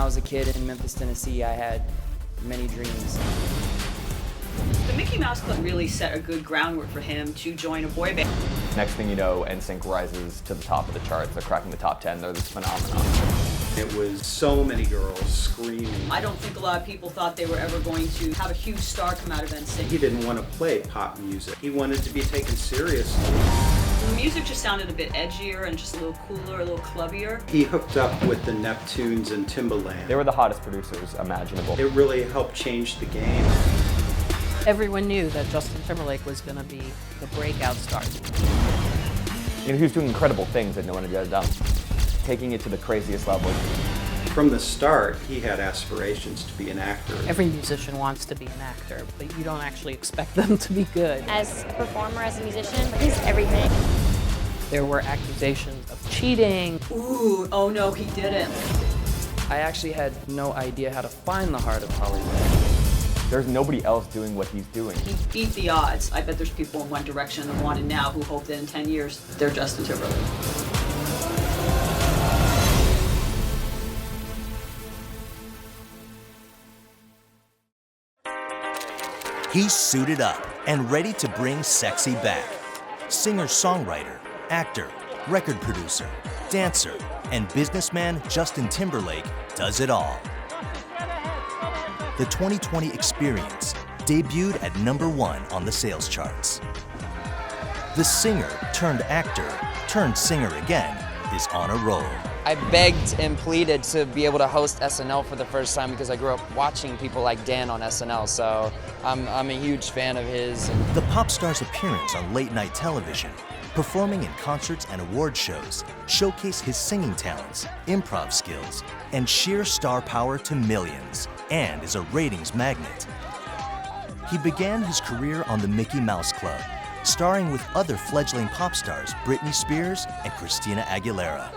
was a kid in Memphis, Tennessee, I had many dreams. The Mickey Mouse Club really set a good groundwork for him to join a boy band. Next thing you know, NSYNC rises to the top of the charts. They're cracking the top 10. They're this phenomenon. It was so many girls screaming. I don't think a lot of people thought they were ever going to have a huge star come out of NSYNC. He didn't want to play pop music. He wanted to be taken seriously. The music just sounded a bit edgier and just a little cooler, a little clubbier. He hooked up with the Neptunes and Timbaland. They were the hottest producers imaginable. It really helped change the game. Everyone knew that Justin Timberlake was going to be the breakout star. You know, he was doing incredible things that no one had ever done, taking it to the craziest level. From the start, he had aspirations to be an actor. Every musician wants to be an actor, but you don't actually expect them to be good. As a performer, as a musician, he's everything. There were accusations of cheating. Ooh, oh no, he didn't. I actually had no idea how to find the heart of Hollywood. There's nobody else doing what he's doing. He beat the odds. I bet there's people in One Direction and Wanted Now who hope that in 10 years they're Justin Timberlake. He's suited up and ready to bring sexy back. Singer-songwriter, actor, record producer, dancer, and businessman Justin Timberlake does it all. The 2020 Experience debuted at #1 on the sales charts. The singer turned actor turned singer again is on a roll. I begged and pleaded to be able to host SNL for the first time because I grew up watching people like Dan on SNL, so I'm a huge fan of his. The pop star's appearance on late-night television, performing in concerts and award shows, showcase his singing talents, improv skills, and sheer star power to millions, and is a ratings magnet. He began his career on the Mickey Mouse Club, starring with other fledgling pop stars Britney Spears and Christina Aguilera.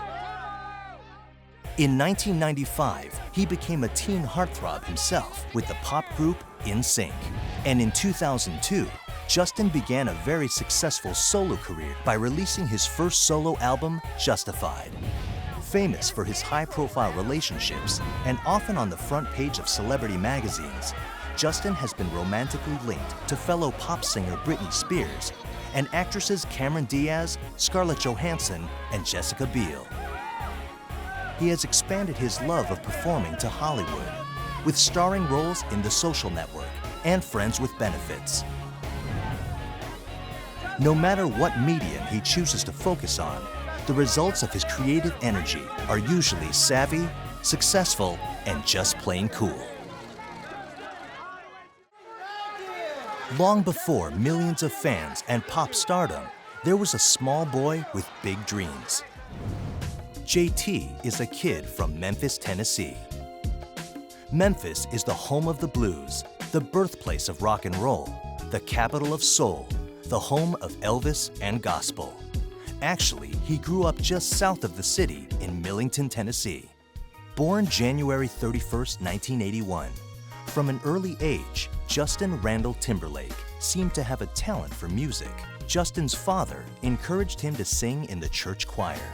In 1995, he became a teen heartthrob himself with the pop group NSYNC. And in 2002, Justin began a very successful solo career by releasing his first solo album, Justified. Famous for his high-profile relationships and often on the front page of celebrity magazines, Justin has been romantically linked to fellow pop singer Britney Spears and actresses Cameron Diaz, Scarlett Johansson, and Jessica Biel. He has expanded his love of performing to Hollywood, with starring roles in The Social Network and Friends with Benefits. No matter what medium he chooses to focus on, the results of his creative energy are usually savvy, successful, and just plain cool. Long before millions of fans and pop stardom, there was a small boy with big dreams. JT is a kid from Memphis, Tennessee. Memphis is the home of the blues, the birthplace of rock and roll, the capital of soul, the home of Elvis and gospel. Actually, he grew up just south of the city in Millington, Tennessee. Born January 31st, 1981, from an early age, Justin Randall Timberlake seemed to have a talent for music. Justin's father encouraged him to sing in the church choir,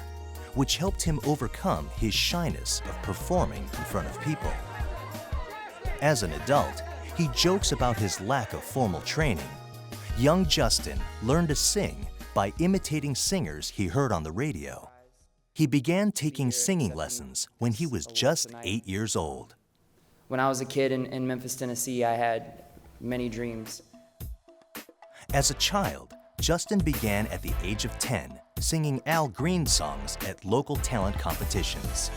which helped him overcome his shyness of performing in front of people. As an adult, he jokes about his lack of formal training. Young Justin learned to sing by imitating singers he heard on the radio. He began taking singing lessons when he was just 8 years old. When I was a kid in Memphis, Tennessee, I had many dreams. As a child, Justin began at the age of 10, singing Al Green songs at local talent competitions.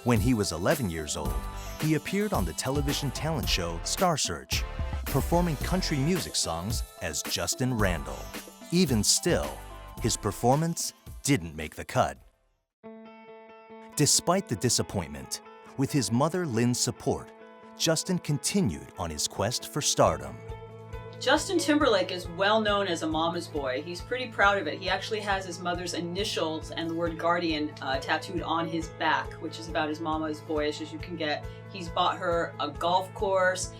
When he was 11 years old, he appeared on the television talent show Star Search, performing country music songs as Justin Randall. Even still, his performance didn't make the cut. Despite the disappointment, with his mother Lynn's support, Justin continued on his quest for stardom. Justin Timberlake is well known as a mama's boy. He's pretty proud of it. He actually has his mother's initials and the word guardian tattooed on his back, which is about as mama's boyish as you can get. He's bought her a golf course,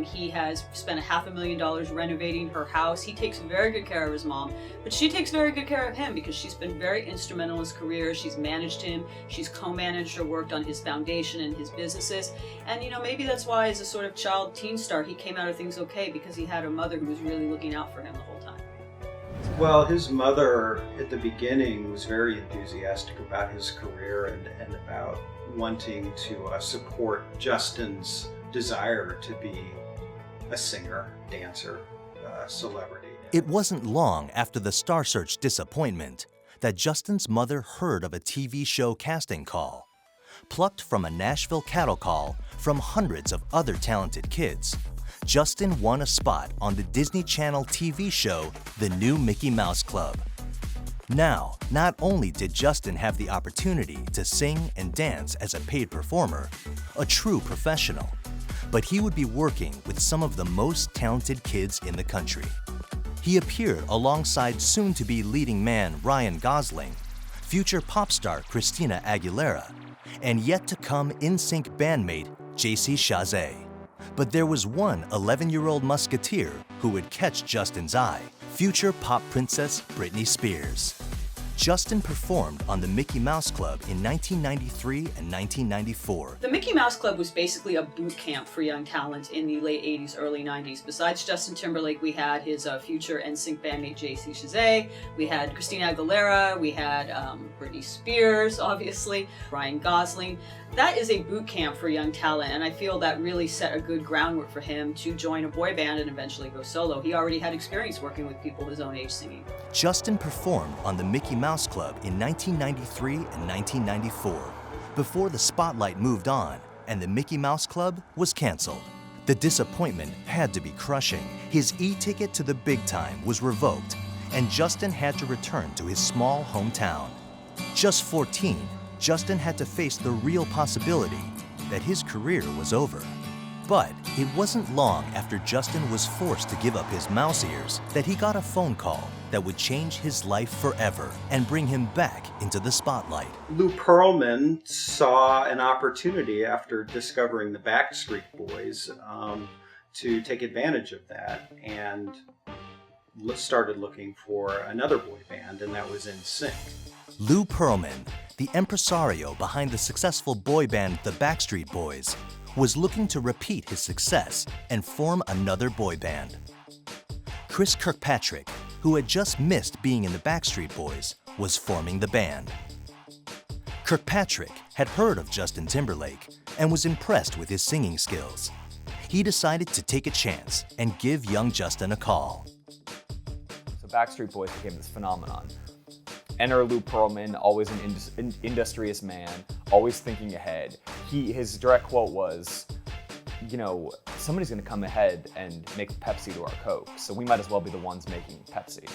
He has spent $500,000 renovating her house. He takes very good care of his mom, but she takes very good care of him because she's been very instrumental in his career. She's managed him, she's co-managed or worked on his foundation and his businesses. And maybe that's why as a sort of child teen star, he came out of things okay, because he had a mother who was really looking out for him the whole time. Well, his mother at the beginning was very enthusiastic about his career and about wanting to support Justin's desire to be a singer, dancer, celebrity. It wasn't long after the Star Search disappointment that Justin's mother heard of a TV show casting call. Plucked from a Nashville cattle call from hundreds of other talented kids, Justin won a spot on the Disney Channel TV show The New Mickey Mouse Club. Now, not only did Justin have the opportunity to sing and dance as a paid performer, a true professional, but he would be working with some of the most talented kids in the country. He appeared alongside soon-to-be leading man Ryan Gosling, future pop star Christina Aguilera, and yet-to-come NSYNC bandmate JC Chasez. But there was one 11-year-old musketeer who would catch Justin's eye, future pop princess Britney Spears. Justin performed on the Mickey Mouse Club in 1993 and 1994. The Mickey Mouse Club was basically a boot camp for young talent in the late 80s, early 90s. Besides Justin Timberlake, we had his future NSYNC bandmate JC Chasez, we had Christina Aguilera, we had Britney Spears, obviously, Ryan Gosling. That is a boot camp for young talent, and I feel that really set a good groundwork for him to join a boy band and eventually go solo. He already had experience working with people his own age singing. Justin performed on the Mickey Mouse Club in 1993 and 1994, before the spotlight moved on and the Mickey Mouse Club was canceled. The disappointment had to be crushing. His e-ticket to the big time was revoked, and Justin had to return to his small hometown. Just 14, Justin had to face the real possibility that his career was over. But it wasn't long after Justin was forced to give up his mouse ears that he got a phone call that would change his life forever and bring him back into the spotlight. Lou Pearlman saw an opportunity after discovering the Backstreet Boys to take advantage of that and started looking for another boy band, and that was NSYNC. Lou Pearlman, the impresario behind the successful boy band The Backstreet Boys, was looking to repeat his success and form another boy band. Chris Kirkpatrick, who had just missed being in the Backstreet Boys, was forming the band. Kirkpatrick had heard of Justin Timberlake and was impressed with his singing skills. He decided to take a chance and give young Justin a call. So Backstreet Boys became this phenomenon. Enter Lou Pearlman, always an industrious man, always thinking ahead. His direct quote was, somebody's gonna come ahead and make Pepsi to our Coke, so we might as well be the ones making Pepsi.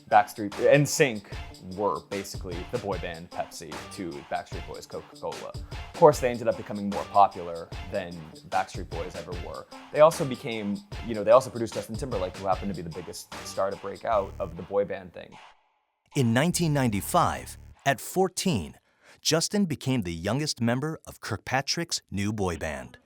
Backstreet and NSYNC were basically the boy band Pepsi to Backstreet Boys Coca-Cola. Of course, they ended up becoming more popular than Backstreet Boys ever were. They also became, they also produced Justin Timberlake, who happened to be the biggest star to break out of the boy band thing. In 1995, at 14, Justin became the youngest member of Kirkpatrick's new boy band.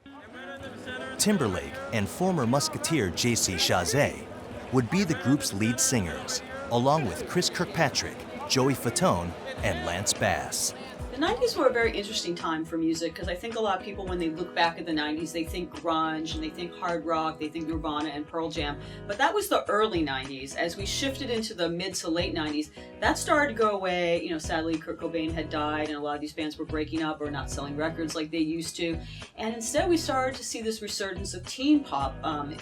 Timberlake and former musketeer JC Chasez would be the group's lead singers, along with Chris Kirkpatrick, Joey Fatone, and Lance Bass. The 90s were a very interesting time for music because I think a lot of people, when they look back at the 90s, they think grunge and they think hard rock, they think Nirvana and Pearl Jam. But that was the early 90s. As we shifted into the mid to late 90s, that started to go away. Sadly, Kurt Cobain had died and a lot of these bands were breaking up or not selling records like they used to. And instead, we started to see this resurgence of teen pop.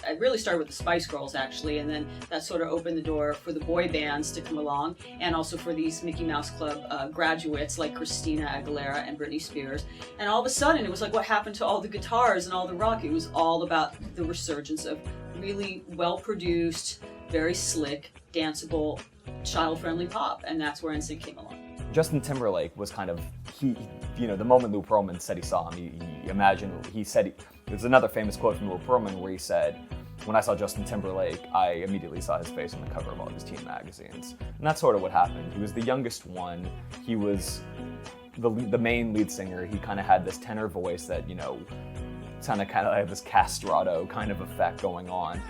It really started with the Spice Girls, actually, and then that sort of opened the door for the boy bands to come along and also for these Mickey Mouse Club graduates like Christina Aguilera and Britney Spears. And all of a sudden, it was like, what happened to all the guitars and all the rock? It was all about the resurgence of really well-produced, very slick, danceable, child-friendly pop, and that's where NSYNC came along. Justin Timberlake was kind of, the moment Lou Pearlman said he saw him, there's another famous quote from Lou Pearlman where he said, "When I saw Justin Timberlake, I immediately saw his face on the cover of all these teen magazines." And that's sort of what happened. He was the youngest one. He was the main lead singer. He kind of had this tenor voice that, kind of like this castrato kind of effect going on.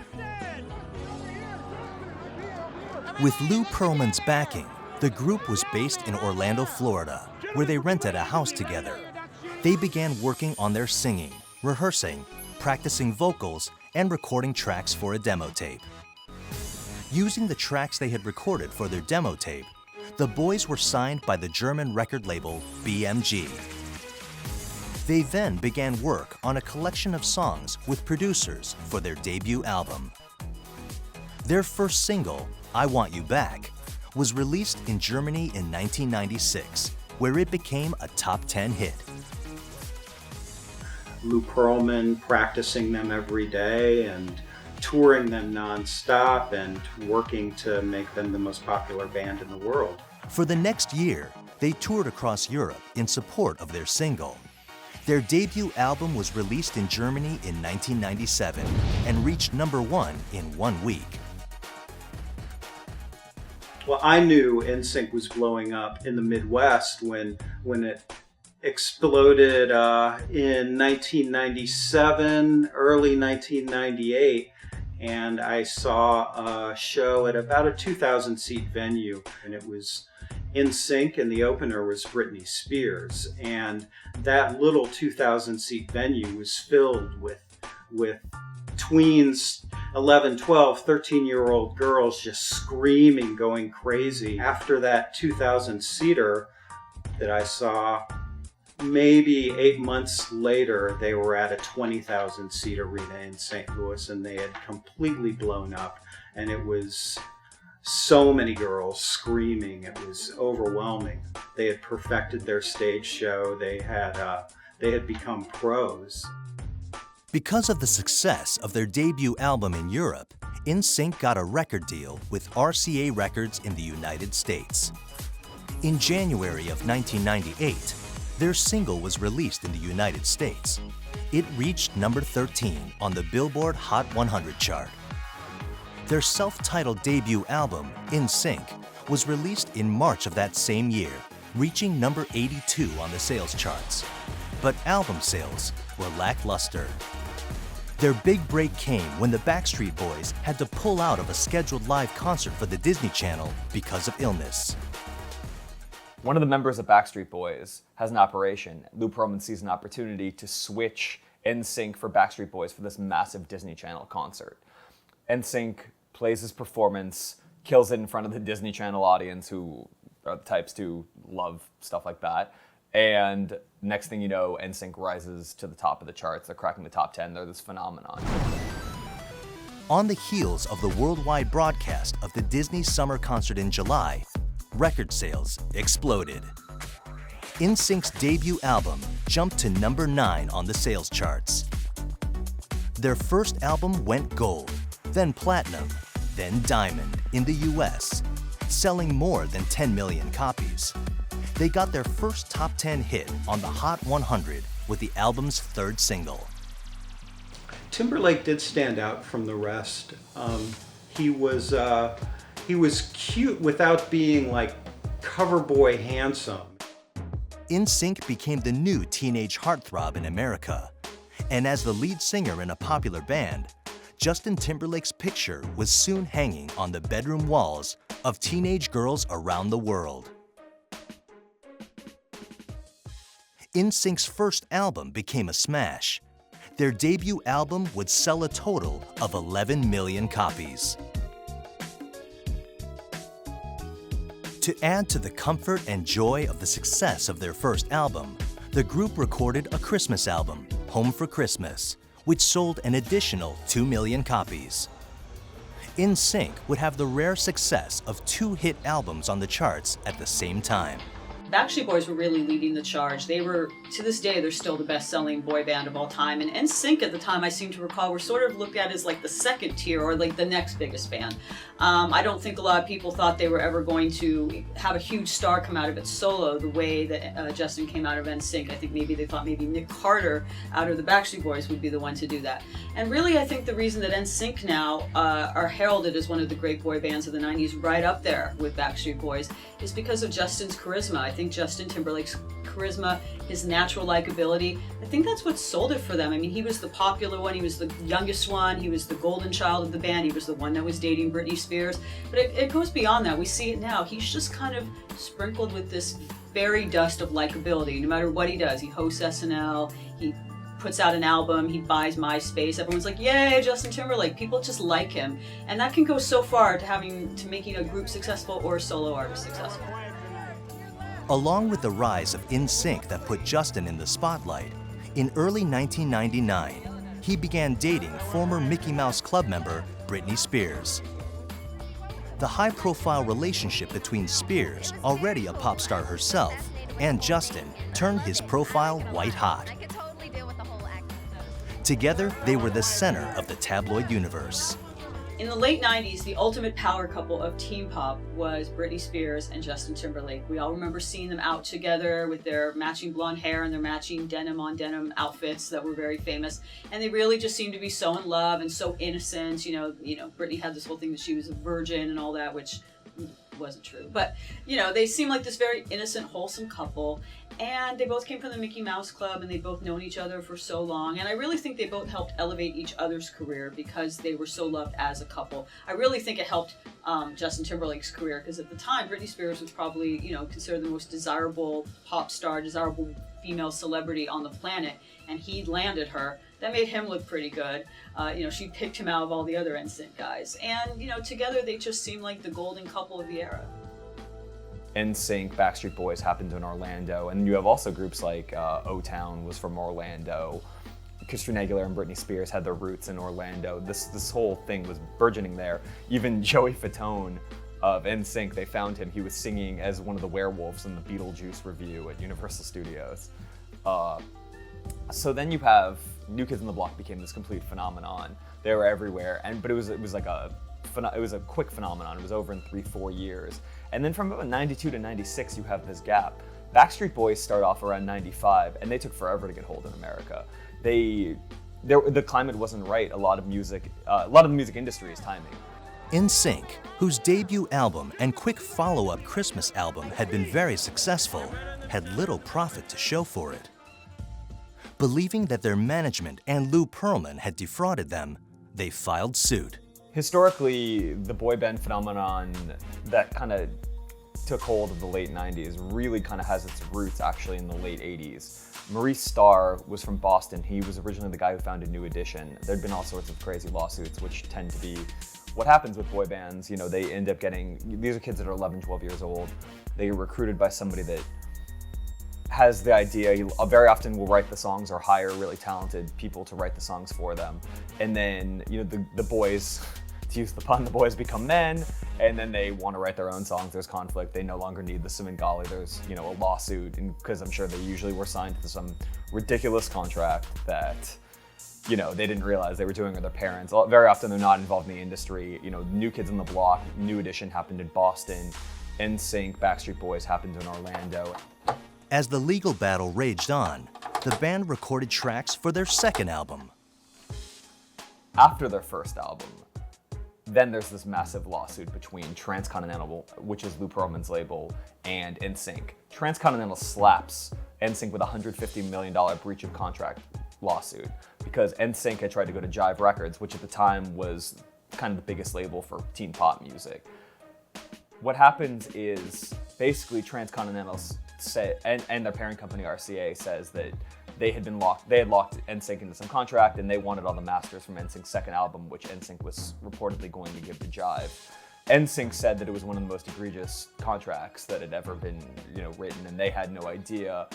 With Lou Pearlman's backing, the group was based in Orlando, Florida, where they rented a house together. They began working on their singing, rehearsing, practicing vocals, and recording tracks for a demo tape. Using the tracks they had recorded for their demo tape, the boys were signed by the German record label BMG. They then began work on a collection of songs with producers for their debut album. Their first single, I Want You Back, was released in Germany in 1996, where it became a top 10 hit. Lou Pearlman practicing them every day and touring them non-stop and working to make them the most popular band in the world. For the next year, they toured across Europe in support of their single. Their debut album was released in Germany in 1997 and reached #1 in 1 week. Well, I knew NSYNC was blowing up in the Midwest when it exploded in 1997, early 1998, and I saw a show at about a 2,000-seat venue, and it was NSYNC, and the opener was Britney Spears, and that little 2,000-seat venue was filled with tweens, 11, 12, 13-year-old girls just screaming, going crazy. After that 2,000-seater that I saw, maybe 8 months later, they were at a 20,000-seat arena in St. Louis, and they had completely blown up, and it was so many girls screaming. It was overwhelming. They had perfected their stage show. They had become pros. Because of the success of their debut album in Europe, NSYNC got a record deal with RCA Records in the United States. In January of 1998, their single was released in the United States. It reached #13 on the Billboard Hot 100 chart. Their self-titled debut album, NSYNC, was released in March of that same year, reaching #82 on the sales charts. But album sales were lackluster. Their big break came when the Backstreet Boys had to pull out of a scheduled live concert for the Disney Channel because of illness. One of the members of Backstreet Boys has an operation. Lou Pearlman sees an opportunity to switch NSYNC for Backstreet Boys for this massive Disney Channel concert. NSYNC plays his performance, kills it in front of the Disney Channel audience, who are the types to love stuff like that. And next thing you know, NSYNC rises to the top of the charts. They're cracking the top 10. They're this phenomenon. On the heels of the worldwide broadcast of the Disney Summer Concert in July, record sales exploded. NSYNC's debut album jumped to #9 on the sales charts. Their first album went gold, then platinum, then diamond in the US, selling more than 10 million copies. They got their first top 10 hit on the Hot 100 with the album's third single. Timberlake did stand out from the rest. He was cute without being like cover boy handsome. NSYNC became the new teenage heartthrob in America. And as the lead singer in a popular band, Justin Timberlake's picture was soon hanging on the bedroom walls of teenage girls around the world. NSYNC's first album became a smash. Their debut album would sell a total of 11 million copies. To add to the comfort and joy of the success of their first album, the group recorded a Christmas album, Home for Christmas, which sold an additional 2 million copies. NSYNC would have the rare success of 2 hit albums on the charts at the same time. Backstreet Boys were really leading the charge. They were, to this day, they're still the best-selling boy band of all time. And NSYNC at the time, I seem to recall, were sort of looked at as like the second tier or like the next biggest band. I don't think a lot of people thought they were ever going to have a huge star come out of it solo the way that Justin came out of NSYNC. I think maybe they thought maybe Nick Carter out of the Backstreet Boys would be the one to do that. And really, I think the reason that NSYNC now are heralded as one of the great boy bands of the 90s, right up there with Backstreet Boys, is because of Justin's charisma. I think think Justin Timberlake's charisma, his natural likability, I think that's what sold it for them. I mean, he was the popular one, he was the youngest one, he was the golden child of the band, he was the one that was dating Britney Spears. But it goes beyond that. We see it now. He's just kind of sprinkled with this fairy dust of likability. No matter what he does, he hosts SNL, he puts out an album, he buys MySpace, everyone's like, yay, Justin Timberlake. People just like him. And that can go so far to making a group successful or a solo artist successful. Along with the rise of NSYNC that put Justin in the spotlight, in early 1999, he began dating former Mickey Mouse Club member Britney Spears. The high-profile relationship between Spears, already a pop star herself, and Justin turned his profile white hot. Together, they were the center of the tabloid universe. In the late 90s, the ultimate power couple of teen pop was Britney Spears and Justin Timberlake. We all remember seeing them out together with their matching blonde hair and their matching denim on denim outfits that were very famous. And they really just seemed to be so in love and so innocent. You know, Britney had this whole thing that she was a virgin and all that, which wasn't true. But, they seemed like this very innocent, wholesome couple. And they both came from the Mickey Mouse Club, and they'd both known each other for so long. And I really think they both helped elevate each other's career because they were so loved as a couple. I really think it helped Justin Timberlake's career because at the time, Britney Spears was probably, considered the most desirable pop star, desirable female celebrity on the planet. And he landed her. That made him look pretty good. She picked him out of all the other NSYNC guys. And, together they just seemed like the golden couple of the era. NSYNC, Backstreet Boys happened in Orlando, and you have also groups like O-Town was from Orlando. Christina Aguilera and Britney Spears had their roots in Orlando. This whole thing was burgeoning there. Even Joey Fatone of NSYNC, they found him. He was singing as one of the werewolves in the Beetlejuice review at Universal Studios. So then you have New Kids on the Block became this complete phenomenon. They were everywhere, but it was a quick phenomenon. It was over in 3-4 years. And then from about 92 to 96, you have this gap. Backstreet Boys start off around 95, and they took forever to get hold in America. The climate wasn't right. A lot of the music industry is timing. NSYNC, whose debut album and quick follow-up Christmas album had been very successful, had little profit to show for it. Believing that their management and Lou Pearlman had defrauded them, they filed suit. Historically, the boy band phenomenon that kind of took hold of the late 90s really kind of has its roots actually in the late 80s. Maurice Starr was from Boston. He was originally the guy who founded New Edition. There'd been all sorts of crazy lawsuits, which tend to be what happens with boy bands. They end up these are kids that are 11, 12 years old. They get recruited by somebody that has the idea, he very often will write the songs or hire really talented people to write the songs for them. And then, the boys, to use the pun, the boys become men, and then they want to write their own songs. There's conflict. They no longer need the Svengali. There's, a lawsuit, and because I'm sure they usually were signed to some ridiculous contract that, they didn't realize they were doing with their parents. Very often they're not involved in the industry. New Kids on the Block, New Edition happened in Boston. NSYNC, Backstreet Boys happened in Orlando. As the legal battle raged on, the band recorded tracks for their second album. After their first album, then there's this massive lawsuit between Transcontinental, which is Lou Pearlman's label, and NSYNC. Transcontinental slaps NSYNC with a $150 million breach of contract lawsuit because NSYNC had tried to go to Jive Records, which at the time was kind of the biggest label for teen pop music. What happens is basically Transcontinental and their parent company RCA says that they had locked NSYNC into some contract and they wanted all the masters from NSYNC's second album, which NSYNC was reportedly going to give to Jive. NSYNC said that it was one of the most egregious contracts that had ever been, written, and they had no idea.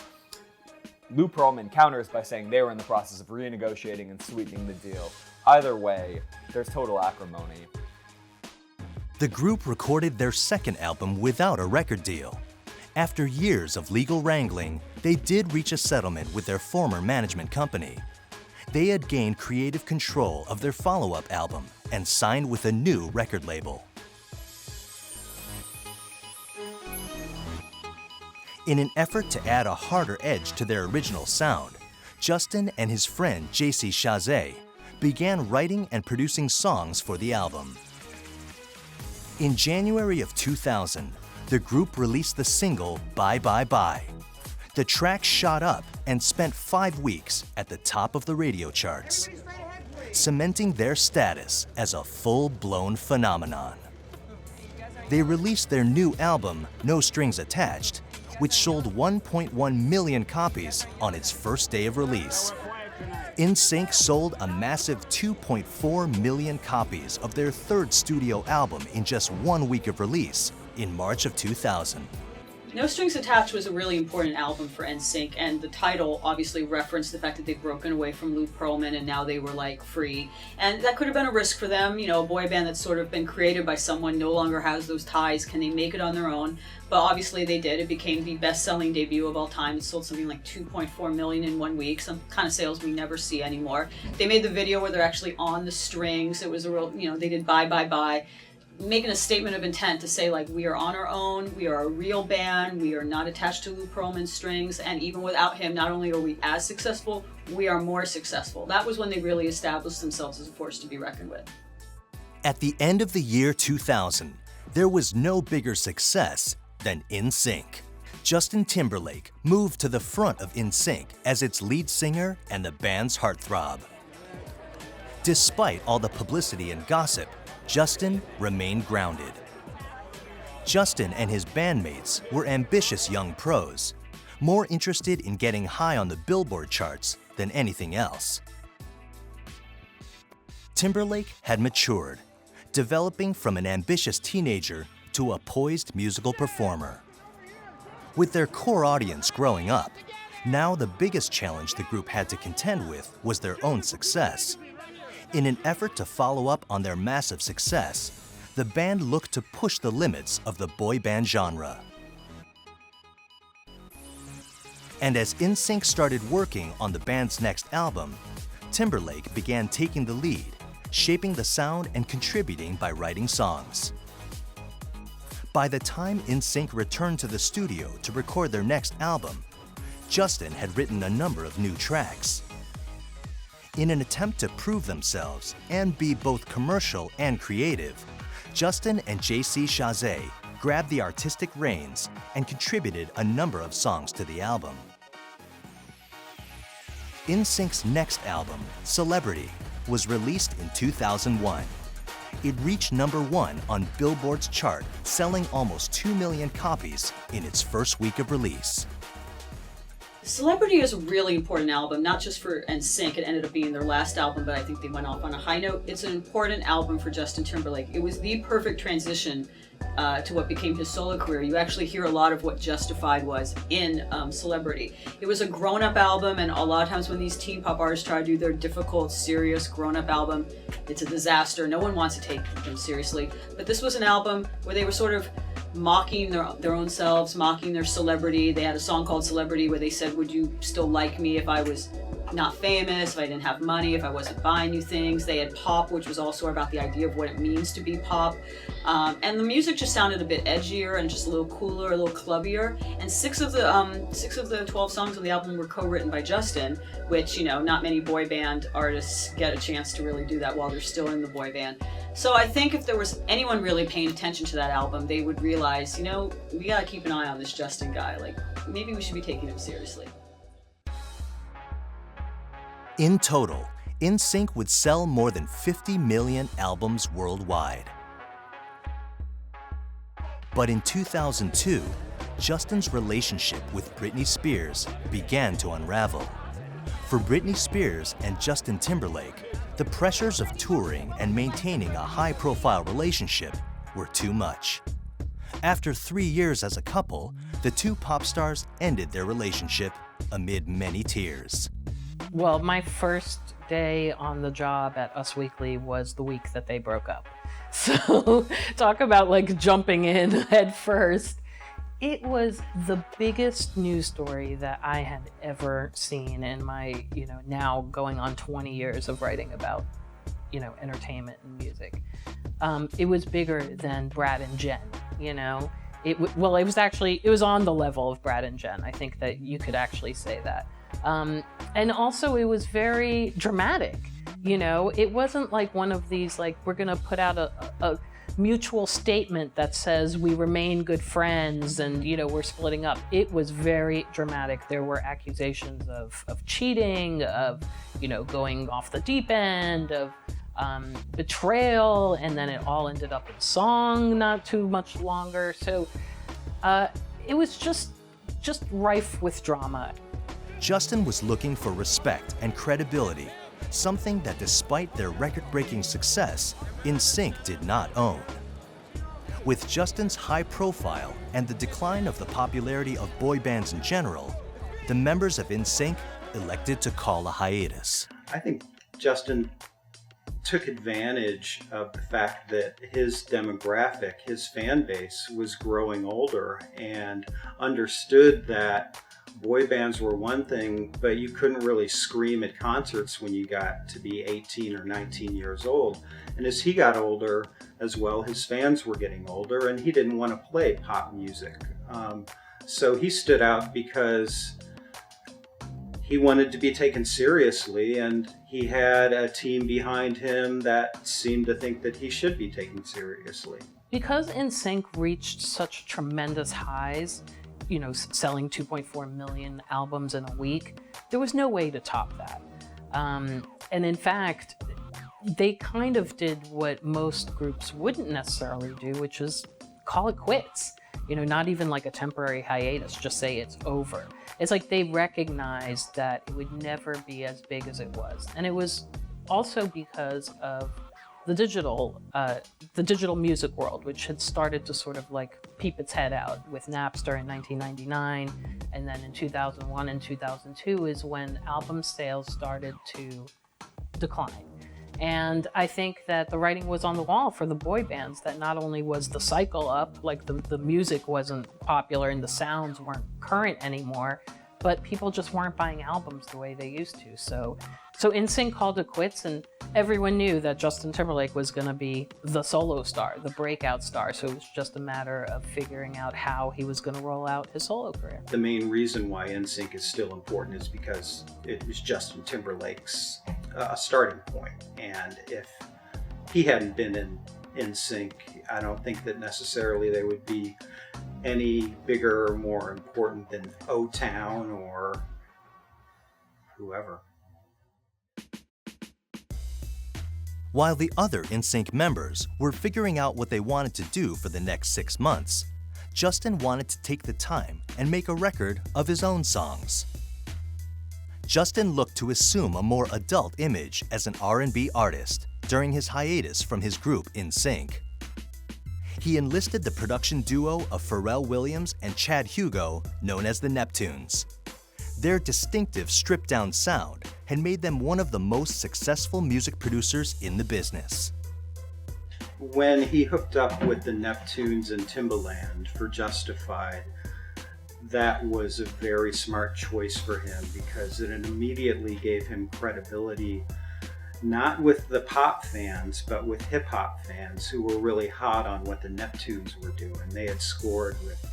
Lou Pearlman counters by saying they were in the process of renegotiating and sweetening the deal. Either way, there's total acrimony. The group recorded their second album without a record deal. After years of legal wrangling, they did reach a settlement with their former management company. They had gained creative control of their follow-up album and signed with a new record label. In an effort to add a harder edge to their original sound, Justin and his friend J.C. Chasez began writing and producing songs for the album. In January of 2000, the group released the single Bye Bye Bye. The track shot up and spent 5 weeks at the top of the radio charts, cementing their status as a full-blown phenomenon. They released their new album, No Strings Attached, which sold 1.1 million copies on its first day of release. NSYNC sold a massive 2.4 million copies of their third studio album in just 1 week of release in March of 2000. No Strings Attached was a really important album for NSYNC, and the title obviously referenced the fact that they'd broken away from Lou Pearlman and now they were like free. And that could have been a risk for them, you know, a boy band that's sort of been created by someone no longer has those ties. Can they make it on their own? But obviously they did. It became the best-selling debut of all time. It sold something like 2.4 million in 1 week, some kind of sales we never see anymore. They made the video where they're actually on the strings. It was a real, you know, they did Bye Bye Bye, making a statement of intent to say, like, we are on our own, we are a real band, we are not attached to Lou Pearlman's strings, and even without him, not only are we as successful, we are more successful. That was when they really established themselves as a force to be reckoned with. At the end of the year 2000, there was no bigger success than NSYNC. Justin Timberlake moved to the front of NSYNC as its lead singer and the band's heartthrob. Despite all the publicity and gossip, Justin remained grounded. Justin and his bandmates were ambitious young pros, more interested in getting high on the Billboard charts than anything else. Timberlake had matured, developing from an ambitious teenager to a poised musical performer. With their core audience growing up, now the biggest challenge the group had to contend with was their own success. In an effort to follow up on their massive success, the band looked to push the limits of the boy band genre. And as NSYNC started working on the band's next album, Timberlake began taking the lead, shaping the sound and contributing by writing songs. By the time NSYNC returned to the studio to record their next album, Justin had written a number of new tracks. In an attempt to prove themselves and be both commercial and creative, Justin and JC Chasez grabbed the artistic reins and contributed a number of songs to the album. NSYNC's next album, Celebrity, was released in 2001. It reached #1 on Billboard's chart, selling almost 2 million copies in its first week of release. Celebrity is a really important album, not just for NSYNC. It ended up being their last album, but I think they went off on a high note. It's an important album for Justin Timberlake. It was the perfect transition to what became his solo career. You actually hear a lot of what Justified was in Celebrity. It was a grown-up album, and a lot of times when these teen pop artists try to do their difficult, serious grown-up album, it's a disaster. No one wants to take them seriously. But this was an album where they were sort of mocking their own selves, mocking their celebrity. They had a song called Celebrity where they said, would you still like me if I was not famous, if I didn't have money, if I wasn't buying you things. They had Pop, which was also about the idea of what it means to be pop. And the music just sounded a bit edgier and just a little cooler, a little clubbier. And 6 of the 12 songs on the album were co-written by Justin, which, you know, not many boy band artists get a chance to really do that while they're still in the boy band. So I think if there was anyone really paying attention to that album, they would realize, you know, we gotta keep an eye on this Justin guy. Like, maybe we should be taking him seriously. In total, NSYNC would sell more than 50 million albums worldwide. But in 2002, Justin's relationship with Britney Spears began to unravel. For Britney Spears and Justin Timberlake, the pressures of touring and maintaining a high-profile relationship were too much. After 3 years as a couple, the two pop stars ended their relationship amid many tears. Well, my first day on the job at Us Weekly was the week that they broke up. So talk about like jumping in head first. It was the biggest news story that I had ever seen in my, now going on 20 years of writing about, entertainment and music. It was bigger than Brad and Jen, It was on the level of Brad and Jen. I think that you could actually say that. And also it was very dramatic. It wasn't like one of these, like, we're gonna put out mutual statement that says we remain good friends and, you know, we're splitting up. It was very dramatic. There were accusations of cheating, of, you know, going off the deep end, of betrayal, and then it all ended up in song not too much longer. So it was just rife with drama. Justin was looking for respect and credibility, something that despite their record-breaking success, NSYNC did not own. With Justin's high profile and the decline of the popularity of boy bands in general, the members of NSYNC elected to call a hiatus. I think Justin took advantage of the fact that his demographic, his fan base, was growing older, and understood that boy bands were one thing, but you couldn't really scream at concerts when you got to be 18 or 19 years old. And as he got older as well, his fans were getting older, and he didn't want to play pop music. So he stood out because he wanted to be taken seriously, and he had a team behind him that seemed to think that he should be taken seriously. Because NSYNC reached such tremendous highs, you know, selling 2.4 million albums in a week, there was no way to top that. And in fact, they kind of did what most groups wouldn't necessarily do, which is call it quits. You know, not even like a temporary hiatus, just say it's over. It's like they recognized that it would never be as big as it was. And it was also because of the digital music world, which had started to sort of like peep its head out with Napster in 1999, and then in 2001 and 2002 is when album sales started to decline. And I think that the writing was on the wall for the boy bands, that not only was the cycle up, like the music wasn't popular and the sounds weren't current anymore, but people just weren't buying albums the way they used to. So NSYNC called it quits, and everyone knew that Justin Timberlake was going to be the solo star, the breakout star. So it was just a matter of figuring out how he was going to roll out his solo career. The main reason why NSYNC is still important is because it was Justin Timberlake's starting point. And if he hadn't been in NSYNC, I don't think that necessarily they would be any bigger or more important than O-Town or whoever. While the other NSYNC members were figuring out what they wanted to do for the next 6 months, Justin wanted to take the time and make a record of his own songs. Justin looked to assume a more adult image as an R&B artist during his hiatus from his group NSYNC. He enlisted the production duo of Pharrell Williams and Chad Hugo, known as the Neptunes. Their distinctive stripped-down sound had made them one of the most successful music producers in the business. When he hooked up with the Neptunes and Timbaland for Justified, that was a very smart choice for him, because it immediately gave him credibility, not with the pop fans, but with hip-hop fans who were really hot on what the Neptunes were doing. They had scored with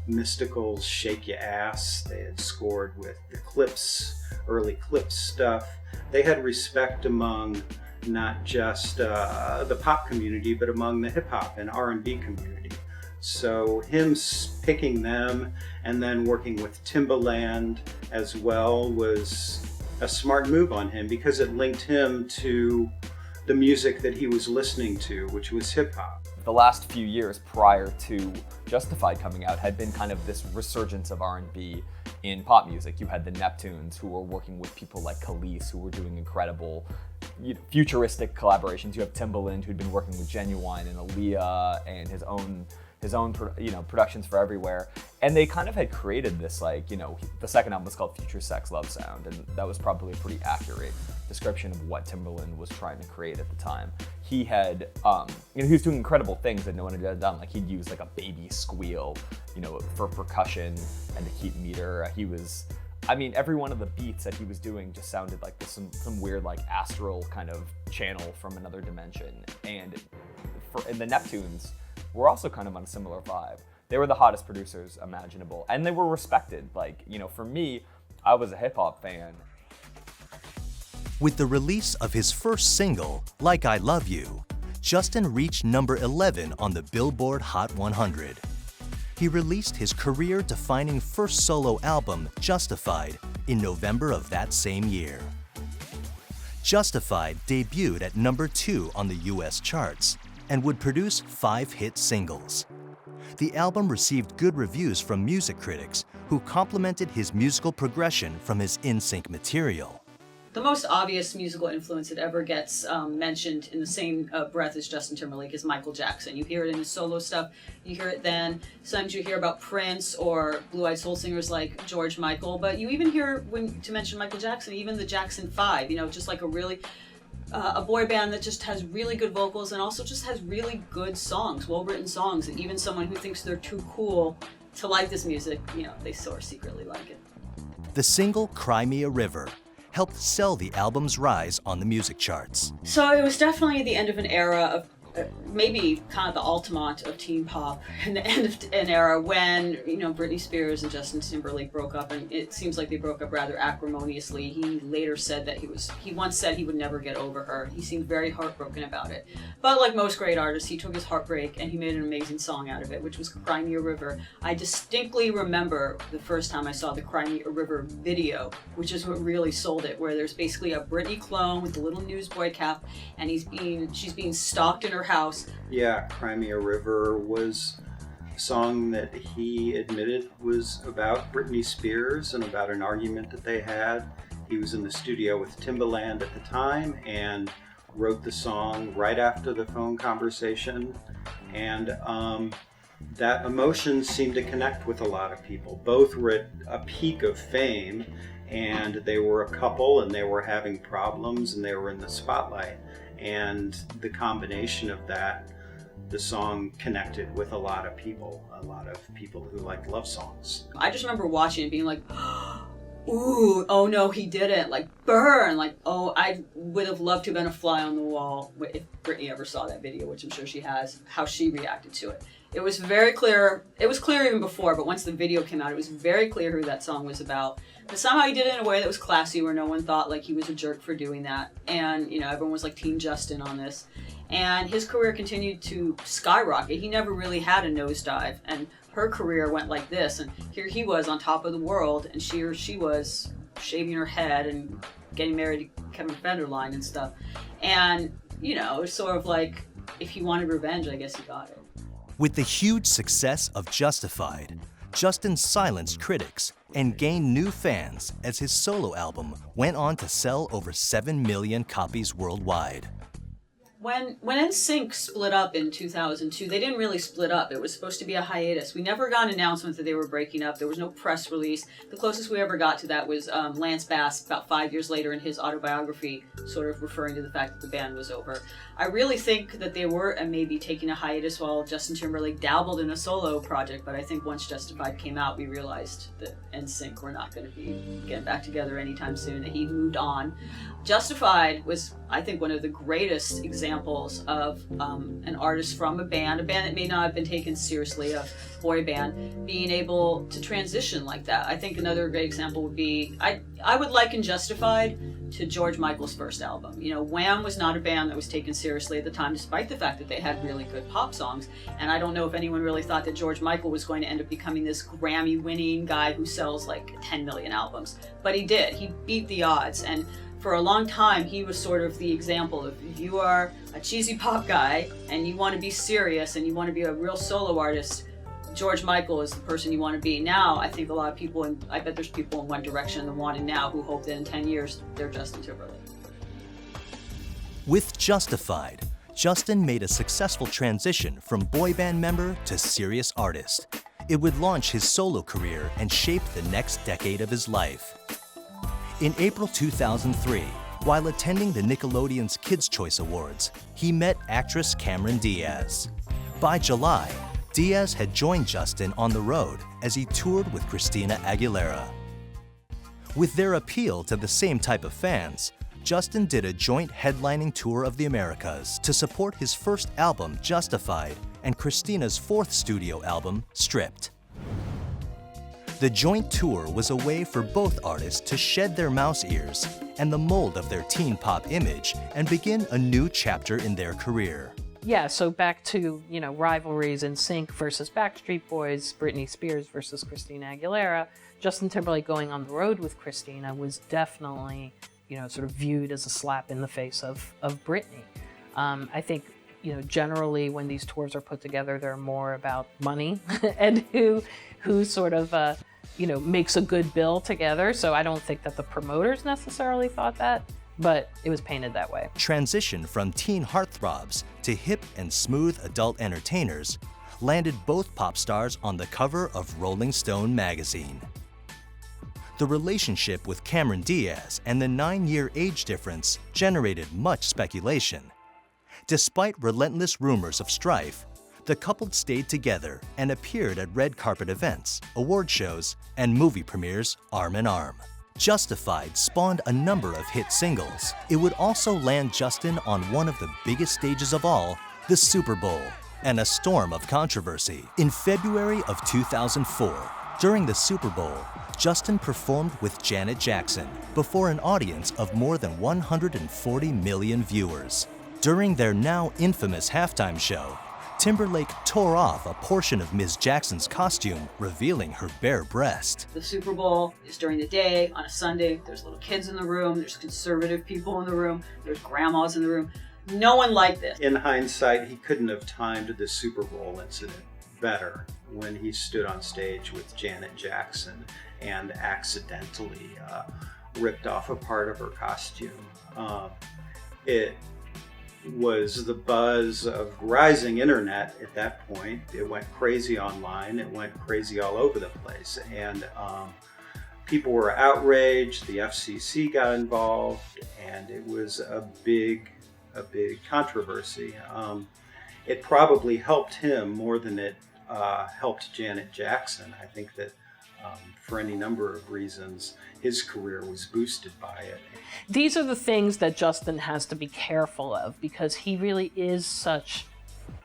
Mystikal's Shake Ya Ass, they had scored with the Clips, early Clips stuff. They had respect among not just the pop community, but among the hip-hop and R&B community. So him picking them and then working with Timbaland as well was a smart move on him, because it linked him to the music that he was listening to, which was hip-hop. The last few years prior to Justified coming out had been kind of this resurgence of R&B in pop music. You had the Neptunes, who were working with people like Khalees, who were doing incredible futuristic collaborations. You have Timbaland, who'd been working with Genuine and Aaliyah and his own productions for everywhere. And they kind of had created this, the second album was called Future Sex Love Sound, and that was probably a pretty accurate description of what Timbaland was trying to create at the time. He had, he was doing incredible things that no one had done. Like, he'd use like a baby squeal, for percussion and to keep meter. Every one of the beats that he was doing just sounded like some weird, astral kind of channel from another dimension. And the Neptunes were also kind of on a similar vibe. They were the hottest producers imaginable, and they were respected. For me, I was a hip hop fan. With the release of his first single, Like I Love You, Justin reached number 11 on the Billboard Hot 100. He released his career-defining first solo album, Justified, in November of that same year. Justified debuted at number 2 on the US charts and would produce 5 hit singles. The album received good reviews from music critics who complimented his musical progression from his NSYNC material. The most obvious musical influence that ever gets mentioned in the same breath as Justin Timberlake is Michael Jackson. You hear it in his solo stuff, you hear it then. Sometimes you hear about Prince or blue-eyed soul singers like George Michael, but you even hear, to mention Michael Jackson, even the Jackson 5, just like a boy band that just has really good vocals and also just has really good songs, well-written songs, and even someone who thinks they're too cool to like this music, they sort of secretly like it. The single Cry Me a River helped sell the album's rise on the music charts. So it was definitely the end of an era of maybe kind of the ultimate of teen pop, and the end of an era when Britney Spears and Justin Timberlake broke up, and it seems like they broke up rather acrimoniously. He later said that he once said he would never get over her. He seemed very heartbroken about it, but like most great artists, he took his heartbreak and he made an amazing song out of it, which was Cry Me a River. I distinctly remember the first time I saw the Cry Me a River video, which is what really sold it, where there's basically a Britney clone with a little newsboy cap, and she's being stalked in her house. Yeah, Cry Me a River was a song that he admitted was about Britney Spears and about an argument that they had. He was in the studio with Timbaland at the time and wrote the song right after the phone conversation. And that emotion seemed to connect with a lot of people. Both were at a peak of fame, and they were a couple and they were having problems and they were in the spotlight. And the combination of that, the song connected with a lot of people who like love songs. I just remember watching it being like, ooh, oh no, he didn't, like burn, like, oh, I would have loved to have been a fly on the wall if Britney ever saw that video, which I'm sure she has, how she reacted to it. It was very clear, it was clear even before, but once the video came out, it was very clear who that song was about. But somehow he did it in a way that was classy, where no one thought like he was a jerk for doing that. And, everyone was like Team Justin on this. And his career continued to skyrocket. He never really had a nosedive. And her career went like this. And here he was on top of the world, and she was shaving her head and getting married to Kevin Federline and stuff. And, it was sort of like, if he wanted revenge, I guess he got it. With the huge success of Justified, Justin silenced critics and gained new fans as his solo album went on to sell over 7 million copies worldwide. When NSYNC split up in 2002, they didn't really split up. It was supposed to be a hiatus. We never got an announcement that they were breaking up. There was no press release. The closest we ever got to that was Lance Bass about 5 years later in his autobiography, sort of referring to the fact that the band was over. I really think that they were maybe taking a hiatus while Justin Timberlake dabbled in a solo project, but I think once Justified came out, we realized that NSYNC were not going to be getting back together anytime soon, that he'd moved on. Justified was, I think, one of the greatest examples of an artist from a band that may not have been taken seriously, a boy band, being able to transition like that. I think another great example would be, I would liken Justified to George Michael's first album. Wham was not a band that was taken seriously at the time, despite the fact that they had really good pop songs. And I don't know if anyone really thought that George Michael was going to end up becoming this Grammy-winning guy who sells like 10 million albums. But he did. He beat the odds. And for a long time, he was sort of the example of, if you are a cheesy pop guy and you want to be serious and you want to be a real solo artist, George Michael is the person you want to be. Now, I think a lot of people, and I bet there's people in One Direction that want it now who hope that in 10 years, they're Justin Timberlake. With Justified, Justin made a successful transition from boy band member to serious artist. It would launch his solo career and shape the next decade of his life. In April 2003, while attending the Nickelodeon's Kids' Choice Awards, he met actress Cameron Diaz. By July, Diaz had joined Justin on the road as he toured with Christina Aguilera. With their appeal to the same type of fans, Justin did a joint headlining tour of the Americas to support his first album, Justified, and Christina's fourth studio album, Stripped. The joint tour was a way for both artists to shed their mouse ears and the mold of their teen pop image and begin a new chapter in their career. Yeah, so back to, rivalries in Sync versus Backstreet Boys, Britney Spears versus Christina Aguilera. Justin Timberlake going on the road with Christina was definitely, sort of viewed as a slap in the face of Britney. I think, generally when these tours are put together, they're more about money and who sort of, makes a good bill together. So I don't think that the promoters necessarily thought that, but it was painted that way. Transition from teen heartthrobs to hip and smooth adult entertainers landed both pop stars on the cover of Rolling Stone magazine. The relationship with Cameron Diaz and the 9-year age difference generated much speculation. Despite relentless rumors of strife, the couple stayed together and appeared at red carpet events, award shows, and movie premieres arm in arm. Justified spawned a number of hit singles. It would also land Justin on one of the biggest stages of all, the Super Bowl, and a storm of controversy. In February of 2004, during the Super Bowl, Justin performed with Janet Jackson before an audience of more than 140 million viewers. During their now infamous halftime show, Timberlake tore off a portion of Ms. Jackson's costume, revealing her bare breast. The Super Bowl is during the day on a Sunday. There's little kids in the room. There's conservative people in the room. There's grandmas in the room. No one liked this. In hindsight, he couldn't have timed the Super Bowl incident better when he stood on stage with Janet Jackson and accidentally ripped off a part of her costume. It was the buzz of rising internet at that point. It went crazy online. It went crazy all over the place. And people were outraged. The FCC got involved, and it was a big controversy. It probably helped him more than it helped Janet Jackson. I think that for any number of reasons, his career was boosted by it. These are the things that Justin has to be careful of, because he really is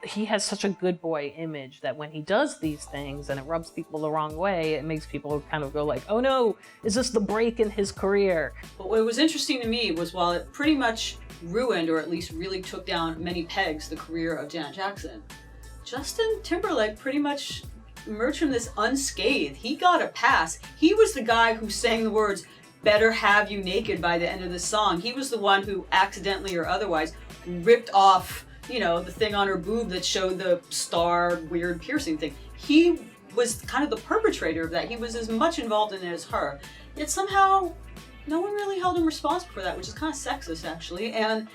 he has such a good boy image that when he does these things and it rubs people the wrong way, it makes people kind of go like, oh no, is this the break in his career? But what was interesting to me was while it pretty much ruined, or at least really took down many pegs, the career of Janet Jackson, Justin Timberlake pretty much emerged from this unscathed. He got a pass. He was the guy who sang the words, "Better Have You Naked" by the end of the song. He was the one who accidentally or otherwise ripped off, the thing on her boob that showed the star weird piercing thing. He was kind of the perpetrator of that. He was as much involved in it as her. Yet somehow, no one really held him responsible for that, which is kind of sexist, actually. And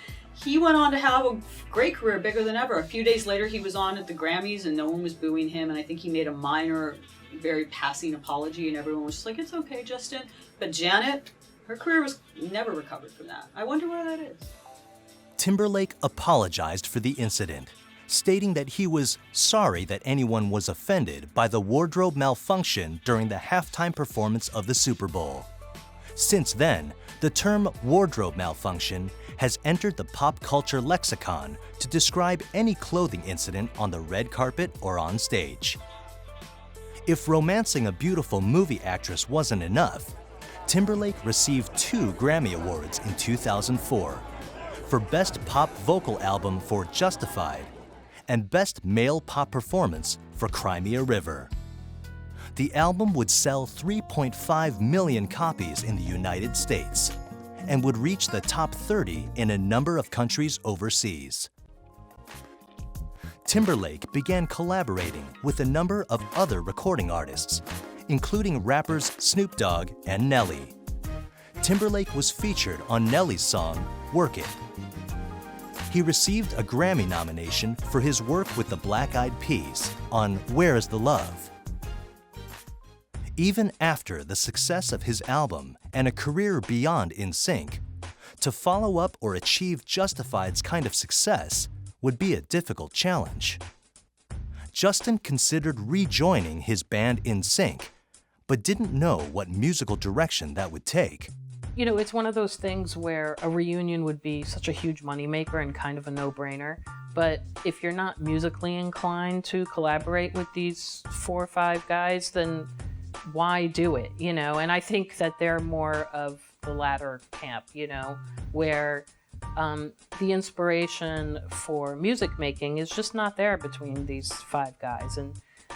he went on to have a great career, bigger than ever. A few days later, he was on at the Grammys, and no one was booing him. And I think he made a minor, very passing apology, and everyone was just like, "It's okay, Justin." But Janet, her career was never recovered from that. I wonder why that is. Timberlake apologized for the incident, stating that he was sorry that anyone was offended by the wardrobe malfunction during the halftime performance of the Super Bowl. Since then, the term wardrobe malfunction has entered the pop culture lexicon to describe any clothing incident on the red carpet or on stage. If romancing a beautiful movie actress wasn't enough, Timberlake received 2 Grammy Awards in 2004 for Best Pop Vocal Album for Justified and Best Male Pop Performance for Cry Me a River. The album would sell 3.5 million copies in the United States and would reach the top 30 in a number of countries overseas. Timberlake began collaborating with a number of other recording artists, including rappers Snoop Dogg and Nelly. Timberlake was featured on Nelly's song, "Work It." He received a Grammy nomination for his work with the Black Eyed Peas on "Where Is the Love?" Even after the success of his album and a career beyond NSYNC, to follow up or achieve Justified's kind of success would be a difficult challenge. Justin considered rejoining his band NSYNC, but didn't know what musical direction that would take. It's one of those things where a reunion would be such a huge moneymaker and kind of a no-brainer. But if you're not musically inclined to collaborate with these 4 or 5 guys, then why do it? And I think that they're more of the latter camp, where the inspiration for music making is just not there between these five guys. And,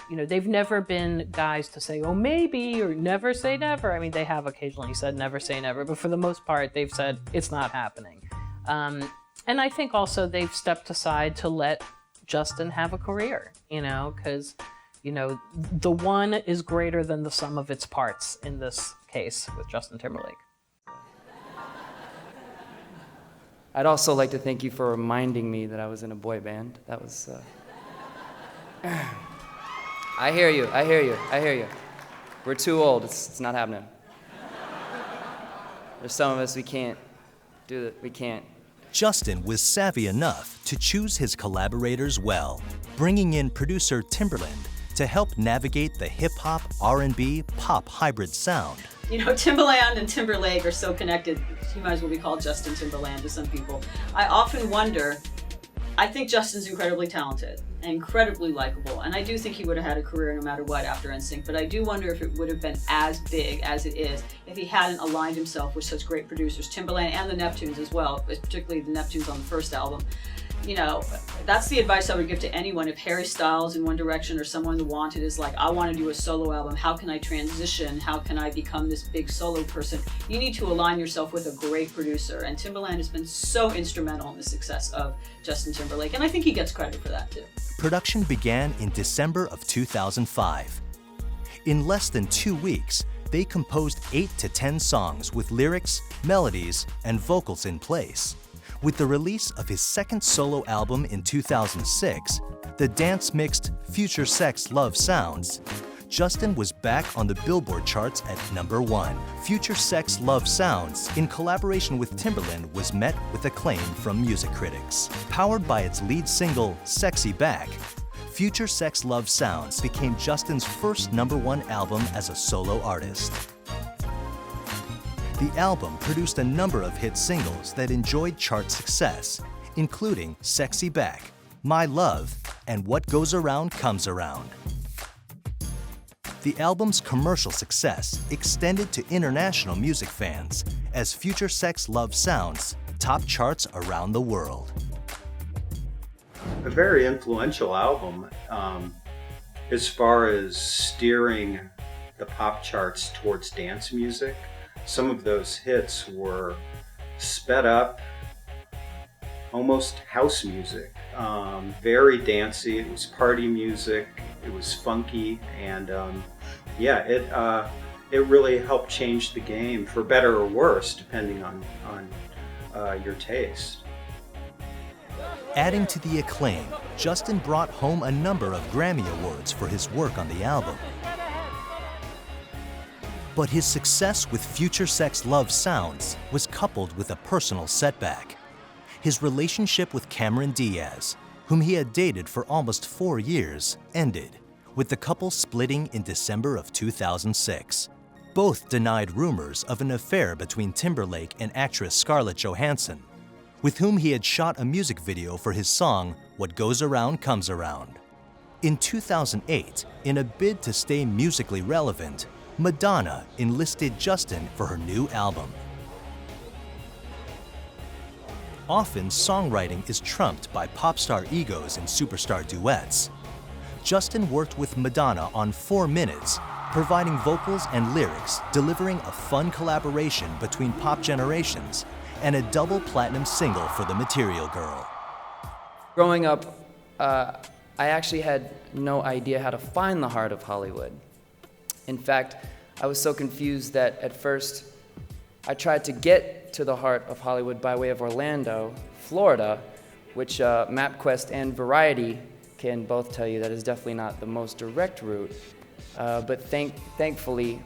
you know, they've never been guys to say, oh, maybe, or never say never. I mean, they have occasionally said never say never, but for the most part, they've said it's not happening. And I think also they've stepped aside to let Justin have a career, you know, because, you know, the one is greater than the sum of its parts in this case with Justin Timberlake. I'd also like to thank you for reminding me that I was in a boy band. That was, I hear you. We're too old, it's not happening. There's some of us, we can't do it, we can't. Justin was savvy enough to choose his collaborators well, bringing in producer Timbaland to help navigate the hip-hop, R&B, pop hybrid sound. You know, Timbaland and Timberlake are so connected, he might as well be called Justin Timberland to some people. I often wonder, I think Justin's incredibly talented and incredibly likable, and I do think he would have had a career no matter what after NSYNC, but I do wonder if it would have been as big as it is if he hadn't aligned himself with such great producers, Timbaland and the Neptunes as well, particularly the Neptunes on the first album. You know, that's the advice I would give to anyone. If Harry Styles in One Direction or someone The Wanted is like, I want to do a solo album, how can I transition? How can I become this big solo person? You need to align yourself with a great producer, and Timbaland has been so instrumental in the success of Justin Timberlake, and I think he gets credit for that too. Production began in December of 2005. In less than 2 weeks, they composed 8 to 10 songs with lyrics, melodies, and vocals in place. With the release of his second solo album in 2006, the dance-mixed Future Sex Love Sounds, Justin was back on the Billboard charts at #1. Future Sex Love Sounds, in collaboration with Timbaland, was met with acclaim from music critics. Powered by its lead single, Sexy Back, Future Sex Love Sounds became Justin's first #1 album as a solo artist. The album produced a number of hit singles that enjoyed chart success, including Sexy Back, My Love, and What Goes Around Comes Around. The album's commercial success extended to international music fans as Future Sex Love Sounds topped charts around the world. A very influential album as far as steering the pop charts towards dance music. Some of those hits were sped up, almost house music, very dancey. It was party music, it was funky, and it really helped change the game for better or worse, depending on your taste. Adding to the acclaim, Justin brought home a number of Grammy Awards for his work on the album. But his success with Future Sex Love Sounds was coupled with a personal setback. His relationship with Cameron Diaz, whom he had dated for almost 4 years, ended, with the couple splitting in December of 2006. Both denied rumors of an affair between Timberlake and actress Scarlett Johansson, with whom he had shot a music video for his song, What Goes Around Comes Around. In 2008, in a bid to stay musically relevant, Madonna enlisted Justin for her new album. Often, songwriting is trumped by pop star egos and superstar duets. Justin worked with Madonna on 4 Minutes, providing vocals and lyrics, delivering a fun collaboration between pop generations, and a double platinum single for the Material Girl. Growing up, I actually had no idea how to find the heart of Hollywood. In fact, I was so confused that at first I tried to get to the heart of Hollywood by way of Orlando, Florida, which MapQuest and Variety can both tell you that is definitely not the most direct route. But thankfully,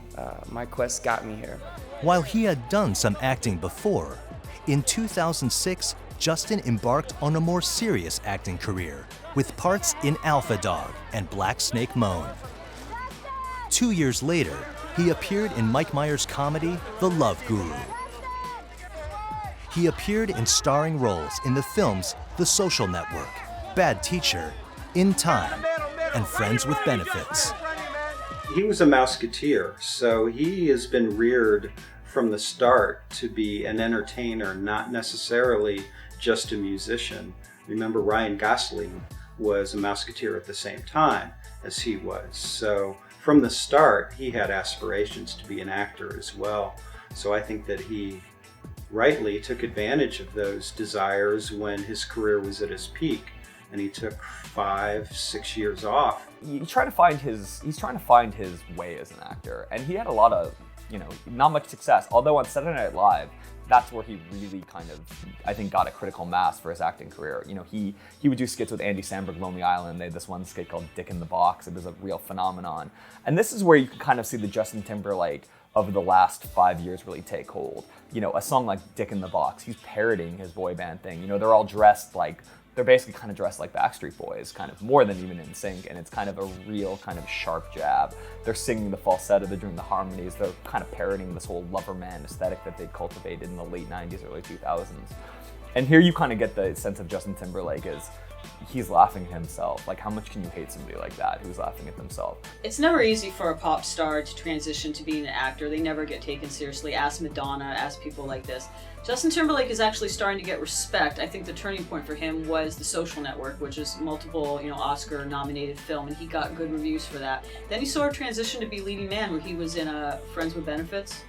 my quest got me here. While he had done some acting before, in 2006, Justin embarked on a more serious acting career with parts in Alpha Dog and Black Snake Moan. 2 years later, he appeared in Mike Myers' comedy, The Love Guru. He appeared in starring roles in the films The Social Network, Bad Teacher, In Time, and Friends with Benefits. He was a Mouseketeer, so he has been reared from the start to be an entertainer, not necessarily just a musician. Remember, Ryan Gosling was a Mouseketeer at the same time as he was. So from the start, he had aspirations to be an actor as well. So I think that he rightly took advantage of those desires when his career was at his peak, and he took 5-6 years off. He's trying to find his way as an actor, and he had a lot of, not much success. Although on Saturday Night Live, that's where he really kind of, I think, got a critical mass for his acting career. He would do skits with Andy Samberg, Lonely Island. They had this one skit called Dick in the Box. It was a real phenomenon. And this is where you can kind of see the Justin Timberlake of the last 5 years really take hold. A song like Dick in the Box, he's parroting his boy band thing. They're all dressed like, they're basically kind of dressed like Backstreet Boys, kind of more than even NSYNC, and it's kind of a real kind of sharp jab. They're singing the falsetto, they're doing the harmonies, they're kind of parroting this whole lover man aesthetic that they'd cultivated in the late 90s, early 2000s. And here you kind of get the sense of Justin Timberlake as he's laughing at himself. Like, how much can you hate somebody like that who's laughing at themselves? It's never easy for a pop star to transition to being an actor. They never get taken seriously. Ask Madonna, ask people like this. Justin Timberlake is actually starting to get respect. I think the turning point for him was The Social Network, which is multiple, Oscar-nominated film, and he got good reviews for that. Then he sort of transitioned to be leading man, where he was in Friends with Benefits.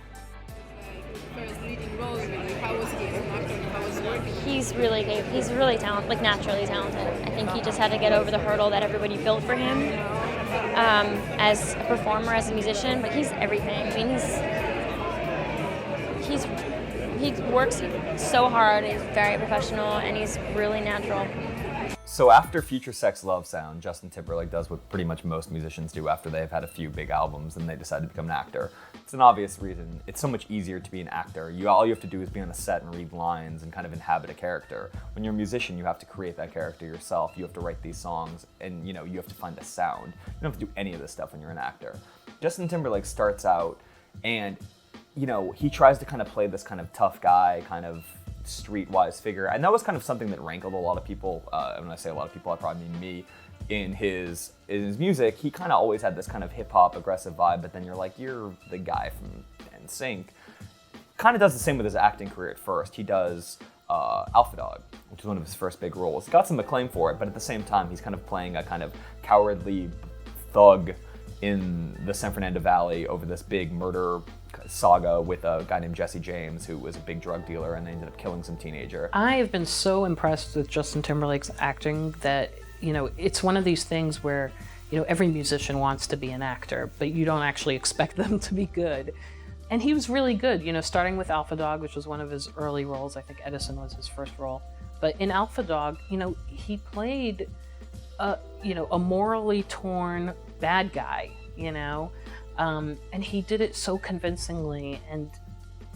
He's really good. He's really talented, like naturally talented. I think he just had to get over the hurdle that everybody built for him as a performer, as a musician. But he's everything. I mean, he works so hard. He's very professional, and he's really natural. So after Future Sex Love Sound, Justin Timberlake does what pretty much most musicians do after they've had a few big albums and they decide to become an actor. It's an obvious reason. It's so much easier to be an actor. All you have to do is be on a set and read lines and kind of inhabit a character. When you're a musician, you have to create that character yourself. You have to write these songs, and you have to find a sound. You don't have to do any of this stuff when you're an actor. Justin Timberlake starts out, and he tries to kind of play this kind of tough guy, kind of streetwise figure, and that was kind of something that rankled a lot of people. When I say a lot of people, I probably mean me. In his music, he kind of always had this kind of hip hop aggressive vibe, but then you're like, you're the guy from NSYNC. Kind of does the same with his acting career at first. He does Alpha Dog, which is one of his first big roles. Got some acclaim for it, but at the same time, he's kind of playing a kind of cowardly thug in the San Fernando Valley over this big murder saga with a guy named Jesse James, who was a big drug dealer, and they ended up killing some teenager. I have been so impressed with Justin Timberlake's acting that, it's one of these things where, every musician wants to be an actor, but you don't actually expect them to be good. And he was really good, starting with Alpha Dog, which was one of his early roles. I think Edison was his first role. But in Alpha Dog, he played, a morally torn bad guy, and he did it so convincingly, and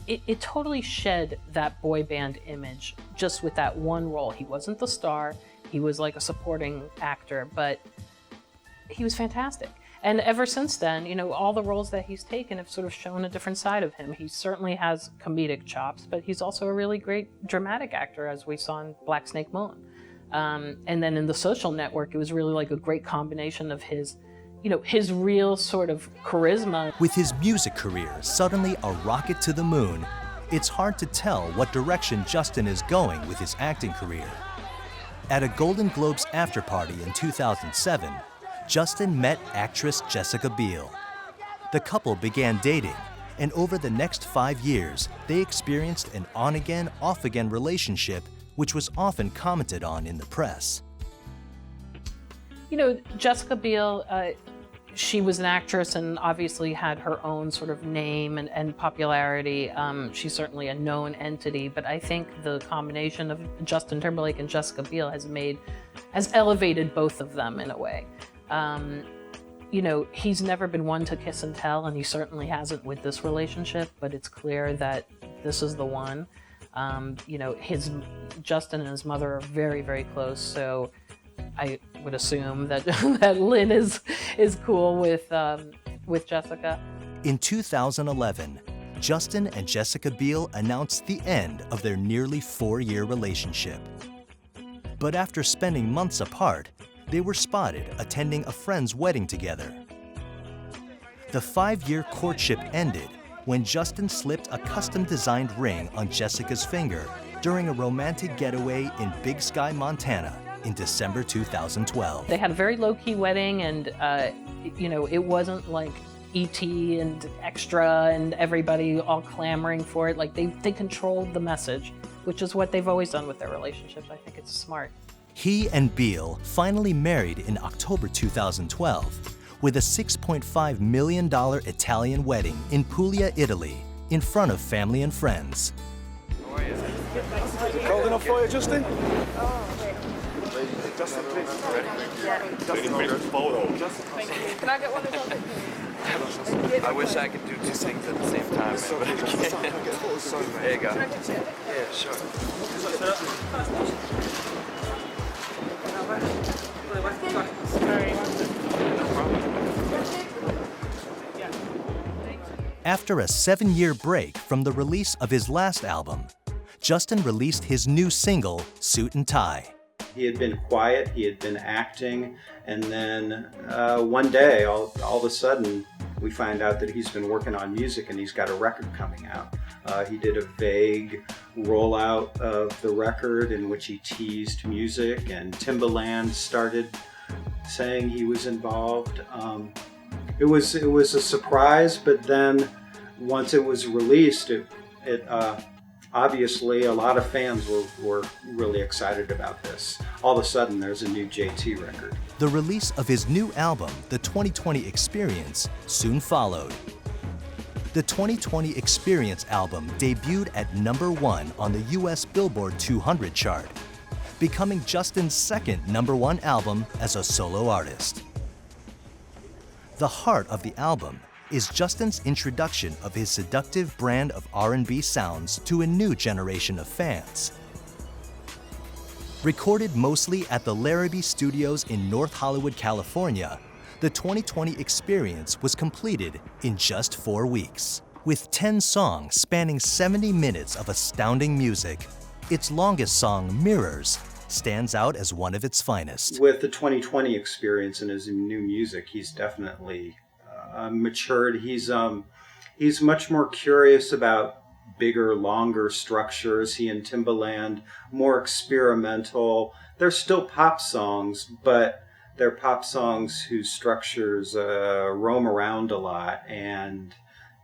it totally shed that boy band image just with that one role. He wasn't the star, he was like a supporting actor, but he was fantastic. And ever since then, all the roles that he's taken have sort of shown a different side of him. He certainly has comedic chops, but he's also a really great dramatic actor, as we saw in Black Snake Moan. And then in The Social Network, it was really like a great combination of his real sort of charisma. With his music career suddenly a rocket to the moon, it's hard to tell what direction Justin is going with his acting career. At a Golden Globes after-party in 2007, Justin met actress Jessica Biel. The couple began dating, and over the next 5 years, they experienced an on-again, off-again relationship, which was often commented on in the press. Jessica Biel, she was an actress and obviously had her own sort of name and popularity. She's certainly a known entity, but I think the combination of Justin Timberlake and Jessica Biel has elevated both of them in a way. He's never been one to kiss and tell, and he certainly hasn't with this relationship, but it's clear that this is the one. Justin and his mother are very, very close, so I would assume that that Lynn is cool with Jessica. In 2011, Justin and Jessica Biel announced the end of their nearly 4-year relationship. But after spending months apart, they were spotted attending a friend's wedding together. The 5-year courtship ended, when Justin slipped a custom-designed ring on Jessica's finger during a romantic getaway in Big Sky, Montana in December 2012. They had a very low-key wedding, and it wasn't like E.T. and Extra and everybody all clamoring for it. Like they controlled the message, which is what they've always done with their relationships. I think it's smart. He and Beale finally married in October 2012 with a $6.5 million Italian wedding in Puglia, Italy, in front of family and friends. Cold enough for you, Justin? Justin, please. Justin, take a photo. Can I get one of those? I wish I could do two things at the same time, but I can't. There you go. Yeah, sure. After a 7-year break from the release of his last album, Justin released his new single, Suit and Tie. He had been quiet, he had been acting, and then one day, all of a sudden, we find out that he's been working on music and he's got a record coming out. He did a vague rollout of the record in which he teased music, and Timbaland started saying he was involved. It was a surprise, but then once it was released, it obviously a lot of fans were really excited about this. All of a sudden, there's a new JT record. The release of his new album, The 2020 Experience, soon followed. The 2020 Experience album debuted at #1 on the US Billboard 200 chart, becoming Justin's second #1 album as a solo artist. The heart of the album is Justin's introduction of his seductive brand of R&B sounds to a new generation of fans. Recorded mostly at the Larrabee Studios in North Hollywood, California, the 2020 Experience was completed in just 4 weeks. With 10 songs spanning 70 minutes of astounding music, its longest song, Mirrors, stands out as one of its finest. With the 2020 Experience and his new music, he's definitely matured. He's much more curious about bigger, longer structures. He and Timbaland, more experimental. They're still pop songs, but they're pop songs whose structures roam around a lot, and